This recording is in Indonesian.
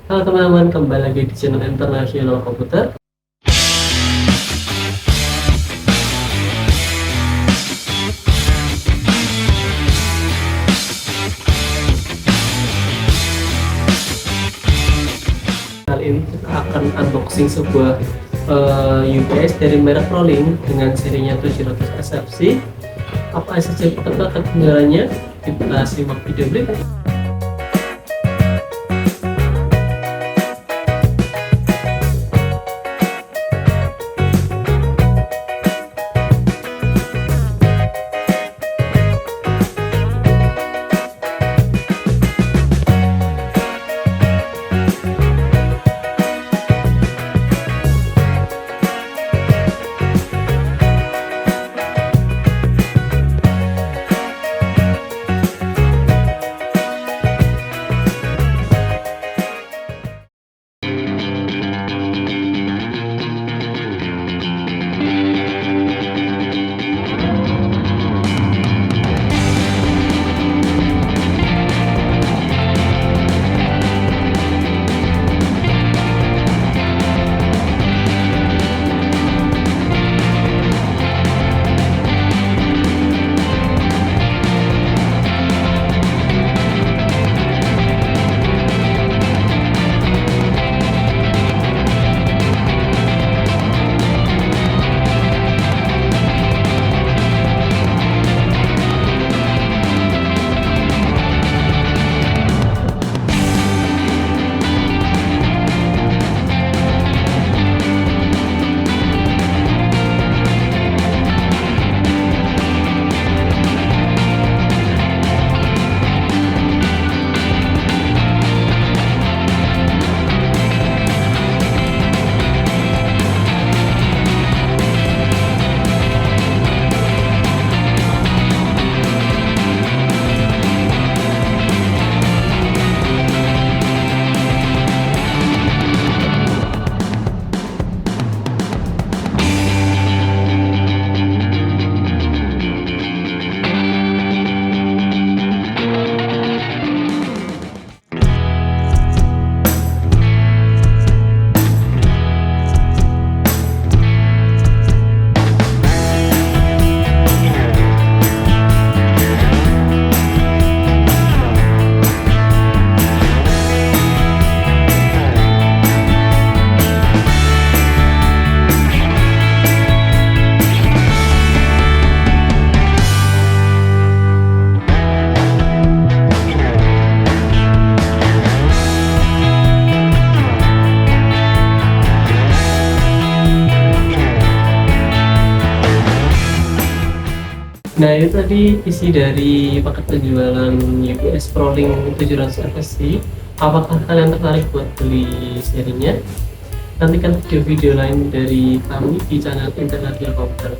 Halo teman-teman, kembali lagi di channel Internasional Komputer. Kali ini kita akan unboxing sebuah UPS dari merek Prolink dengan serinya 700SFC. Apa saja ketinggalannya? Kita simak video berikut. Nah, itu tadi isi dari paket penjualan UPS Prolink 700SFC. Apakah kalian tertarik buat beli serinya? Nantikan video-video lain dari kami di channel Internasional Komputer.